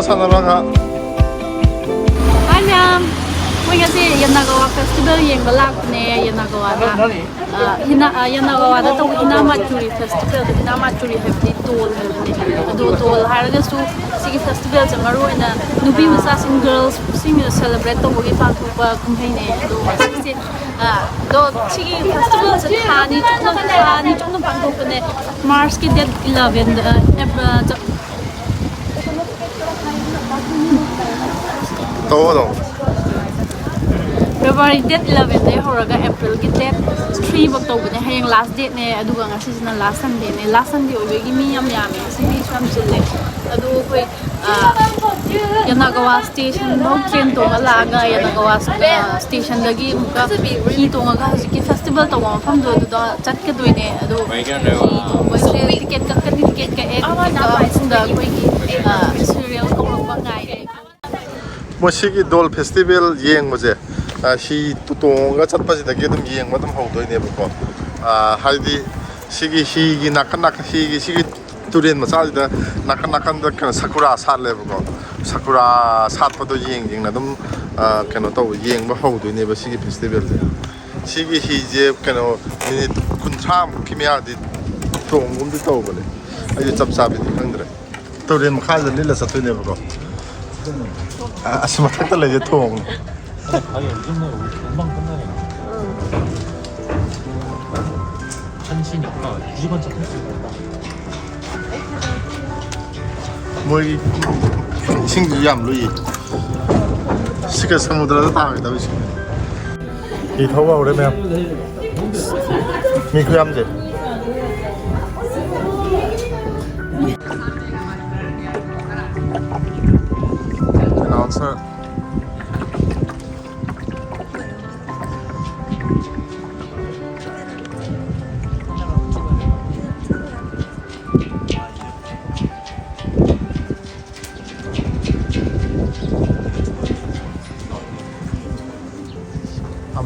사나가 안녕. 우리가 야나가와 페스티벌 yengba lakpane Yanagawa Yanagawa to Hinamachuri festival Hinamachuri habdi dol habni ado dol haragasu sigi festival jamaru ina nubi masa sing girls sing celebrate to bogi pangthokpa kumhai ne ado sigi do sigi festival sa thani chungna pangthokne March ki date 11 todo February date 11 day horaga April ki date 3 bak tawbane hayang last date ne aduga ngasi sina last Sunday oibegi mi yam yame sigi swam chille adu koi Yanagawa station no train to laga Yanagawa station dagi muka hi to nga hajiki festival to mafam do do chat ke doine adu ticket ka ek sunda koi serial ko ba ngai 뭐시기 돌 페스티벌 여행 뭐제 시 tutonga 찻바지다게 좀 여행 뭐좀 하고도이네버고 할디 시기 나칸나카 시기 turin 마사지다 나칸나칸다 그 사쿠라 살레버고 사쿠라 사트도 여행징나 좀 그노 또 여행 뭐 하고도이네버 시기 페스티벌 시기 이제 그노 미니 군참 키미아디 동금도 또 그래 아주 짭짭이 형들 turin 마카즈 릴라 사토이네버고 아스마 탁달라 이제 통. 가게 요즘에 금방 끝나네. 1시니까 2시간째 할수 있다. 뭐이 신기함 루이. 시가 사무드라도 다음이다 비시. 이 더워 오래면. 미크함제. Announcer.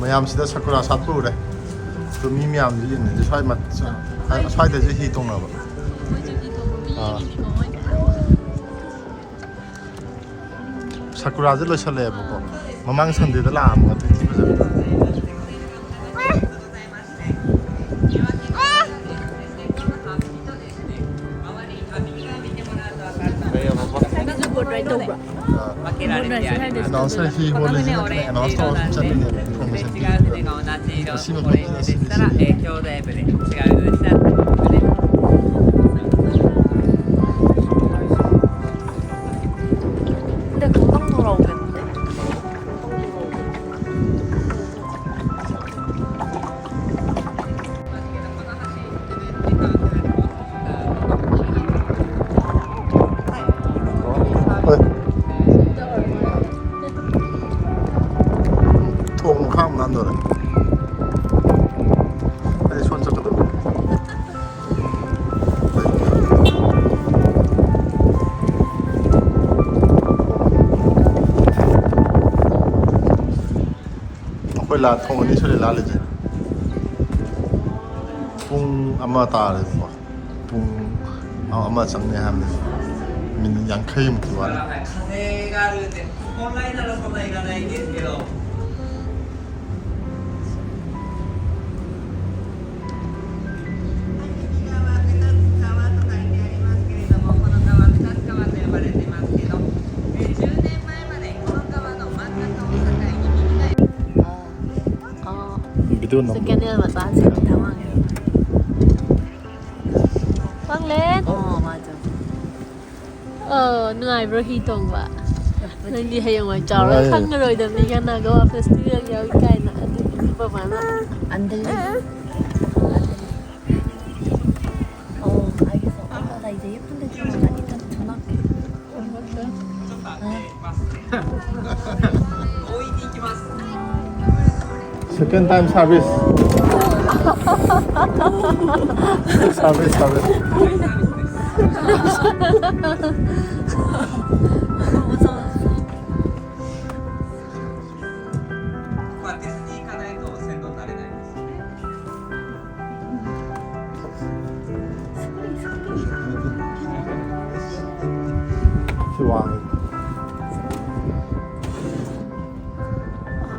ꯃꯌꯥꯝꯁꯤꯗ ꯁꯥꯀꯨꯔꯥ ꯁꯥꯠꯄ ꯎꯔꯦ ꯑꯗꯣ ꯃꯤ ꯃꯌꯥꯝꯁꯨ ꯌꯦꯡꯅꯩꯁꯦ ꯁ꯭ꯋꯥꯏꯗꯁꯨ ꯍꯤ ꯇꯣꯡꯅꯕ 사쿠라즈 로셜레버고 마망 선데도 라암 같은 집에서 나서 히 볼리지 나서 진짜네 근데 금방 돌아오겠는데? 통함 난도래 아니 손 잡거든 라 통원이 소리 날리지 뿡 아마 따르 뿡 아마 장내 하면 민 양카이 묻기 와라 스캐너를 맞아서 당황해요. 황렌? 맞아. 누나이 브로히동 봐. nanti hayang wawancara kan rồi đầm đi cái nào có festival giao cái nào đi bao mà nó 안 들리? 알겠어. 나 이제 예쁜데 좀 이따 전화할게. Second time service. service. 시왕.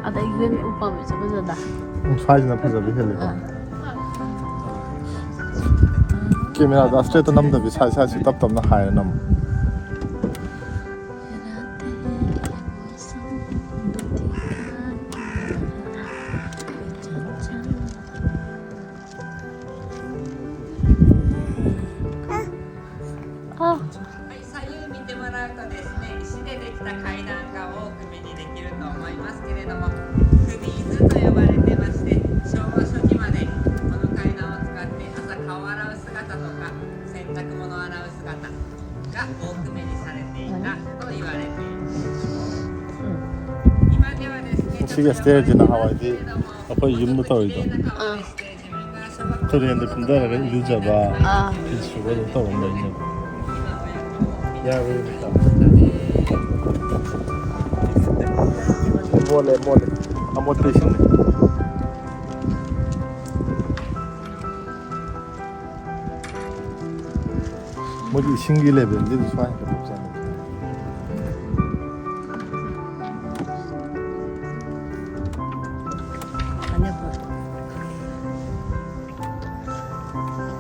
아, 나 이건 오빠 왜 저거잖아. 사이즈나 파자비 헬리가. 게임이나 스트레이트 남다비 사이즈 답답나 하이 남. 아, 左右見てもらうとですね、石でできた階段が多く目にできると思いますけれども、クビーズと呼ばれてまして、昭和初期までこの階段を使って朝顔を洗う姿とか洗濯物を洗う姿が多く目にされていたと言われています。今ではですね、 시계 스테이지나 하와이디 아빠 이름도 더 이거. ステージが小学校 저리인데 분다가 유자가 아, 비추고 또 온다 있네. 야, 그러니까. 몰래. 아무 뜻이네. 뭐지 신기 레벨인데도 수학이니까 없잖아. 안 해봐.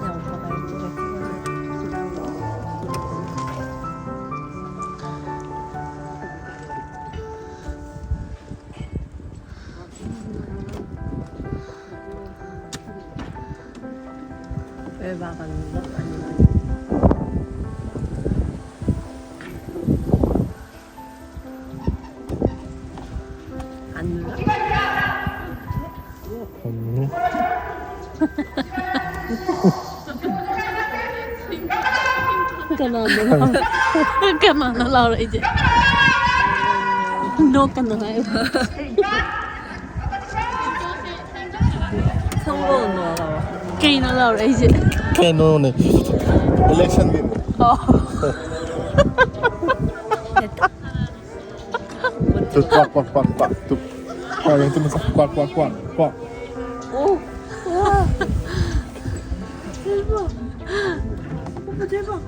그냥 오빠가 예쁘게 찍어줘. 왜 막았는 거? 아니면 안 눌러? Kanana Laura 이제. No kanana. 선거운동 하러 와. Kina Laura 이제. 캐논의 엘렉션 게임. 어. 꽉꽉꽉꽉 뚝. yang tulis 꽉꽉꽉꽉. 오! 와! 대박! 오빠 대박!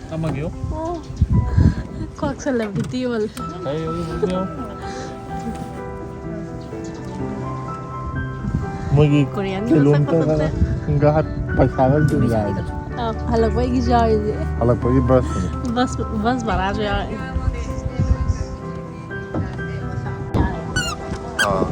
까마귀요? 어! Quack celebrity wal. 네, 여기 보세요. 뭐기 Korean. 킬로미터가 enggak hat pasangan tuh enggak ada. Halag ba igi jar ize. Alag pergi bus. Bas baraj ya. Ah.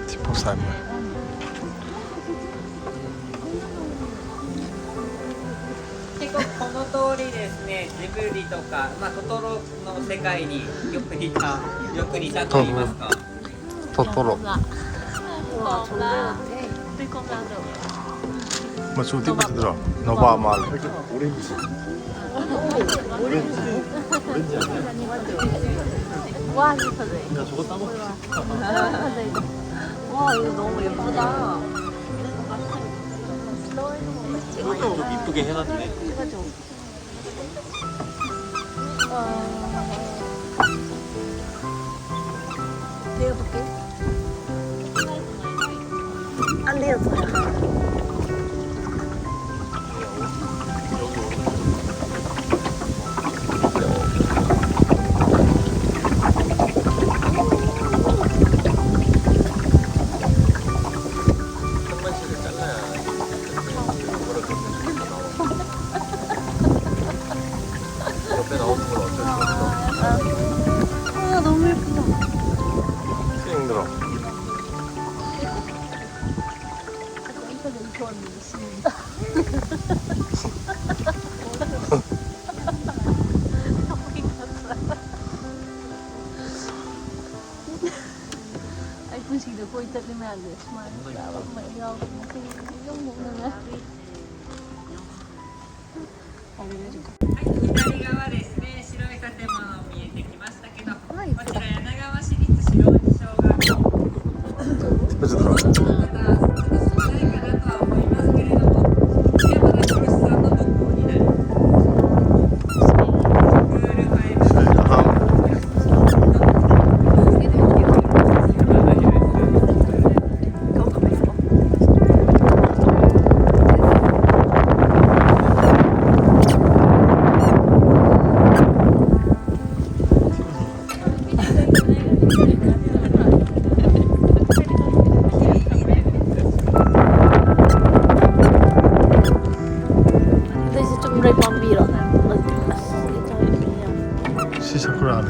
Tipo Simon. 結構この通りですね、ジブリとか、トトロの世界によく似たと言いますか。 토토로. 와, 좋네. 뭐 저기 들어. 너봐 말. 오렌지. 와, 좋다네. 나 저거 따먹고 싶다. 와 이거 너무 예쁘다. 이것도 좀 이쁘게 해놨네. 내가 볼게. 안 되었어요. 옆에 나오는 걸 어쩔 수 없어. 아 너무 예쁘다. 힘들어. Anh cũng chỉ được quay tận lên màn để mà đã bắt mày đâu thì giống một lần á. 左側ですね、白い建物見えてきましたけど、こちら柳川市立白小学校。 그죠? ちょっと少ないかなとは思いますけれども、山田博さんの母校になります。プール5 This is 좀 red bombiro. 시사쿠라 안에.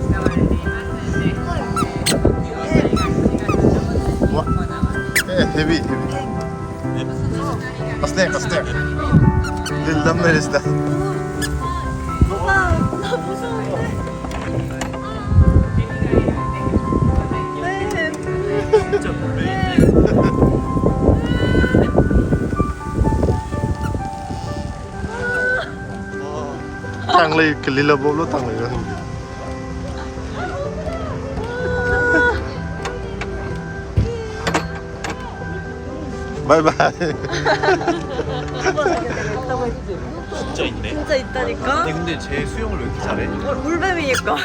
使われていますので、要塞が7月上旬に行われ 헤비. 가스네, 가스네. 릴람 내리시다. 오빠, 나 무서운데. 네. 진짜 놀래. 땅레이 클릴라 볼로 땅레이가. 바이바이. 오빠가 있다고 했지. 진짜 있네. 진짜 있다니까. 근데 쟤 수영을 왜 이렇게 잘해? 물뱀이니까.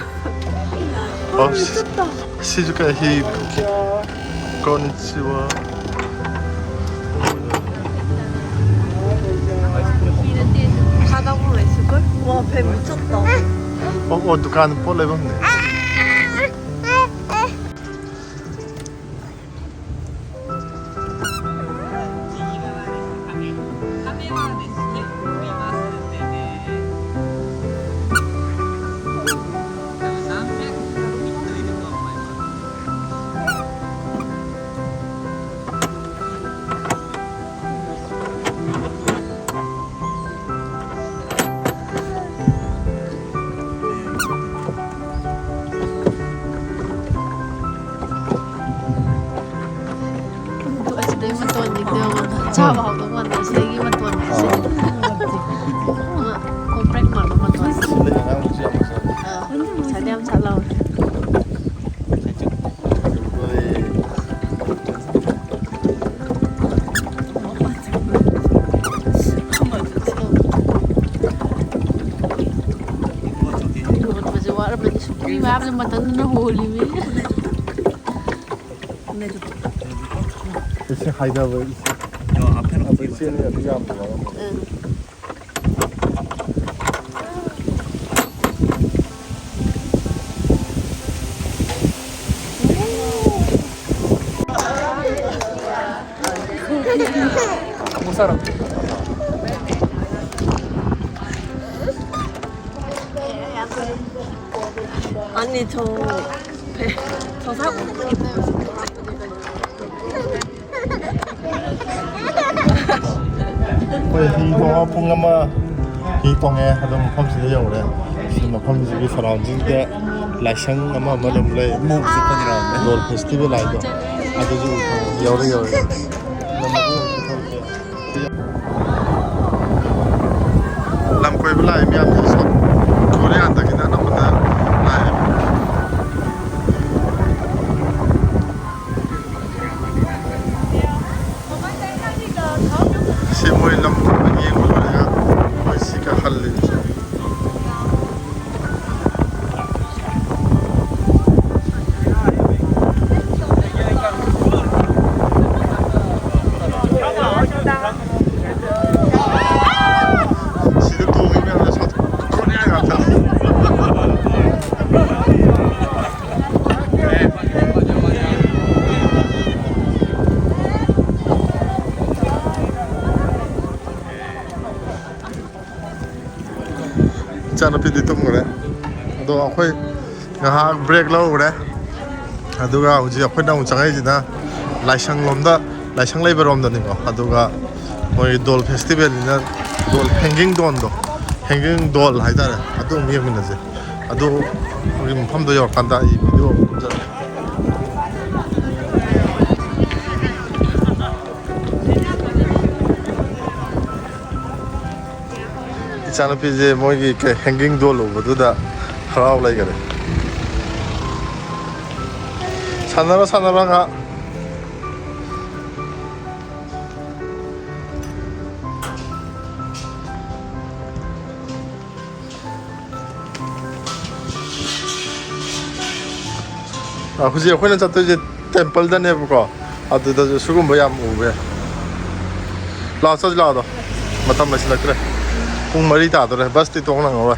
어, 미쳤다. 시즈카 히. konnichiwa. 바다 보러 있을걸? 와, 배 미쳤다. दुकान पर ले बंदे. 亀はですね、見ますんでね。多分何百人いると思います。 Asli matuan di dia mana? Cawa aku mana? Asli matuan di sini. Komplek mana matuan? Jadi am salah. Macam mana sukri macam matan na holi me. 이제 하이다버. 야 앞에는 어디 봐. 이제는 어디가 안 보여. 한국 사람. 아니, 저 사고 희동아 풍나마 희동에 하던 펌스에 영으로 지금 펌스기 서라운딩데 라샹 아마 말음래 뭐 무조건이라는데? 놀 페스티벌 아이도 아주 여러 lamkoi belai mi am so korea anda kina namna lai si moi lam ngi ngol ya moi sika halli 시드 도미면 서 코리아 같아 chana pi ditum gore ado akhoi ngahak break lo gore aduga uji akhoi na changai jina laisang lomda laisang labor rom da ni go aduga moi dol festival ina dol hanging dol haidare adu mi mina je adu 우리 팜도 yor 간다 이 비디오 보자 이 channel pe je moi ki hanging dol lo bodu da haraw laigare sanara huji akhona chattoje temple da nebuko aduda sugumba yam ube la sa la do matam la silakre pung mari ta do bus ti tong nang ora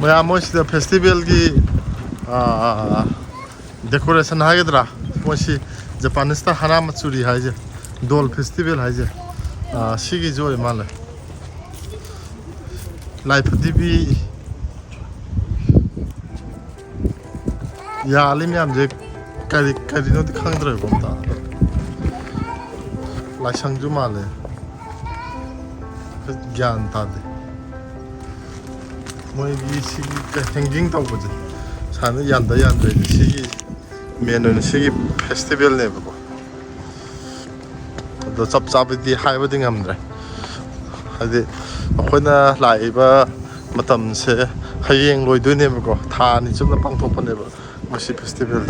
maya mosh the festival ki decoration hagedra moshi japanese ta hana matsuri haje dol festival haje shigi joy mala life tv ya alim yam je kari no dikhang dra gom ta la sang ju male gyan ta de moi gi si ka hanging ta bo je san yan da si menu si festival ne bo do chap chap di hai ba ding am dra hadi akhona lai ba matam se hayeng loi du ne bo tha ni chup na pang thok pa ne bo Moshi festival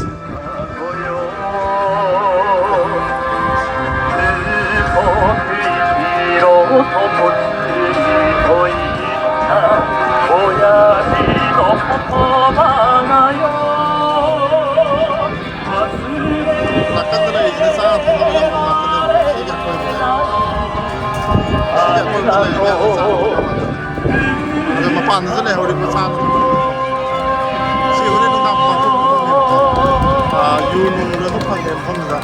Yunung udah numpang ya, Honda.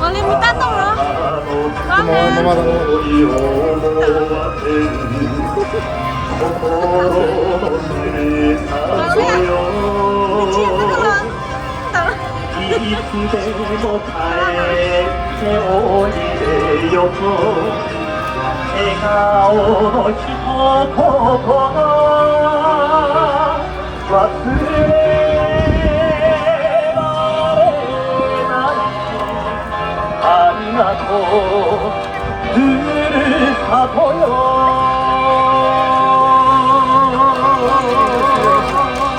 Boleh minta tolong?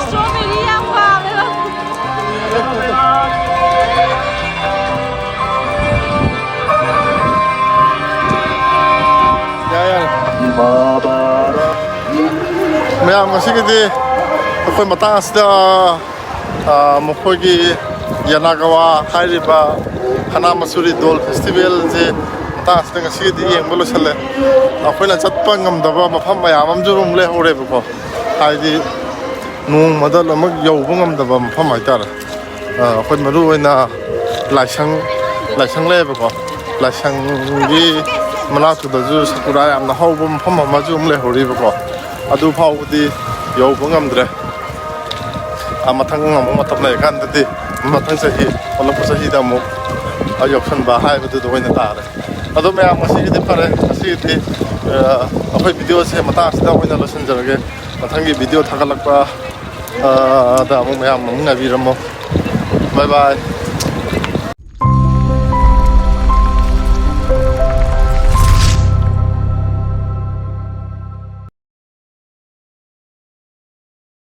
Strawberry yang wowเลย Maya masigidi akhoi matang asida mokhogi Yanagawa hairiba Hana Masuri Dol Festival je matang asida ngasigidi yengbolo chale akhoina chatpa ngamdaba mafam mayam amjurum le hore bako haidi nung madal amak yaubu ngamdaba mafam haitara akhoi maru oina laisang le bako laisang gi Malatu da ju sakura yam na haubu mafam amajum le hore bako adu phawdi yaubu ngamdre amathang ngam matam lai kan de mathang sahi olap sahi da mo ayopsan ba hai bu do hoina ta adu me am si de pare si de akhoi video se mata asta hoina losan jarage mathang gi video thagalak pa da mo me am ngabi ramo bye bye